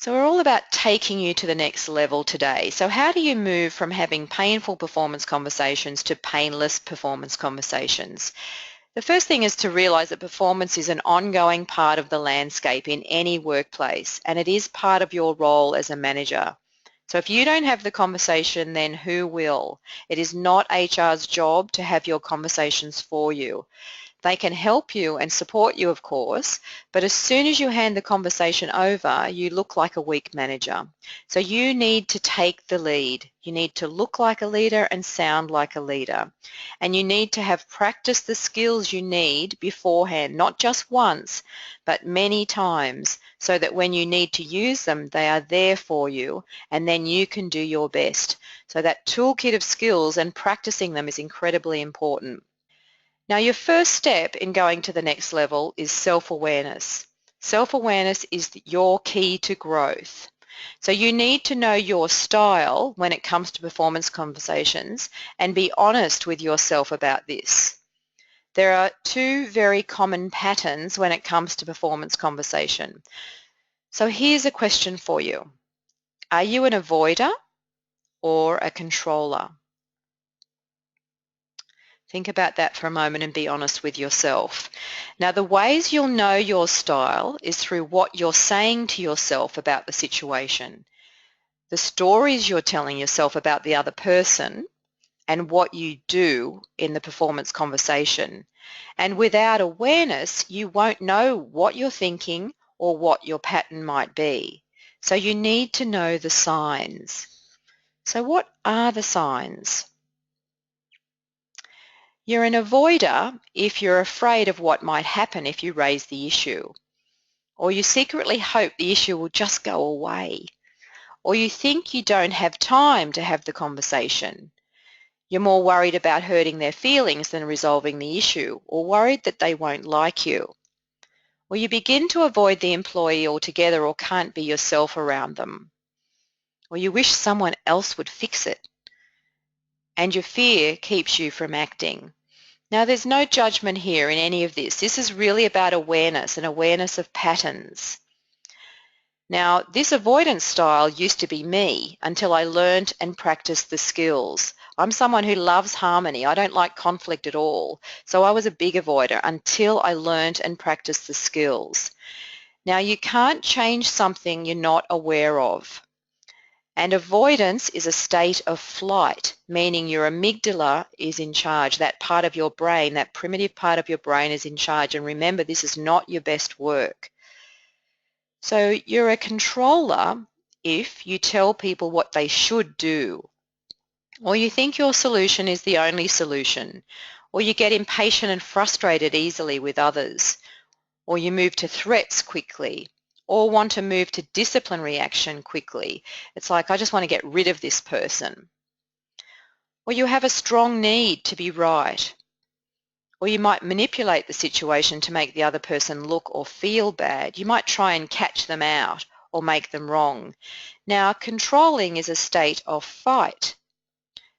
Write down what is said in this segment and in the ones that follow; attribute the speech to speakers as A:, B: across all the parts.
A: So we're all about taking you to the next level today. So how do you move from having painful performance conversations to painless performance conversations? The first thing is to realize that performance is an ongoing part of the landscape in any workplace, and it is part of your role as a manager. So if you don't have the conversation, then who will? It is not HR's job to have your conversations for you. They can help you and support you, of course, but as soon as you hand the conversation over, you look like a weak manager. So you need to take the lead. You need to look like a leader and sound like a leader. And you need to have practiced the skills you need beforehand, not just once, but many times, so that when you need to use them, they are there for you, and then you can do your best. So that toolkit of skills and practicing them is incredibly important. Now, your first step in going to the next level is self-awareness. Self-awareness is your key to growth. So you need to know your style when it comes to performance conversations and be honest with yourself about this. There are two very common patterns when it comes to performance conversation. So here's a question for you. Are you an avoider or a controller? Think about that for a moment and be honest with yourself. Now, the ways you'll know your style is through what you're saying to yourself about the situation, the stories you're telling yourself about the other person, and what you do in the performance conversation. And without awareness, you won't know what you're thinking or what your pattern might be. So you need to know the signs. So what are the signs? You're an avoider if you're afraid of what might happen if you raise the issue, or you secretly hope the issue will just go away, or you think you don't have time to have the conversation. You're more worried about hurting their feelings than resolving the issue, or worried that they won't like you. Or you begin to avoid the employee altogether or can't be yourself around them. Or you wish someone else would fix it, and your fear keeps you from acting. Now, there's no judgment here in any of this. This is really about awareness and awareness of patterns. Now, this avoidance style used to be me until I learned and practiced the skills. I'm someone who loves harmony. I don't like conflict at all. So I was a big avoider until I learned and practiced the skills. Now, you can't change something you're not aware of. And avoidance is a state of flight, meaning your amygdala is in charge. That part of your brain, that primitive part of your brain is in charge. And remember, this is not your best work. So you're a controller if you tell people what they should do, or you think your solution is the only solution, or you get impatient and frustrated easily with others, or you move to threats quickly, or want to move to disciplinary action quickly. It's like, I just want to get rid of this person. Or you have a strong need to be right. Or you might manipulate the situation to make the other person look or feel bad. You might try and catch them out or make them wrong. Now, controlling is a state of fight,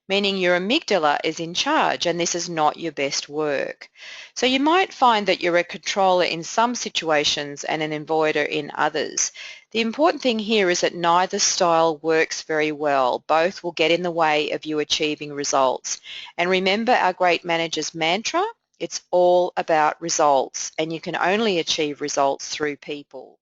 A: meaning your amygdala is in charge and this is not your best work. So you might find that you're a controller in some situations and an avoider in others. The important thing here is that neither style works very well. Both will get in the way of you achieving results. And remember our great manager's mantra, it's all about results, and you can only achieve results through people.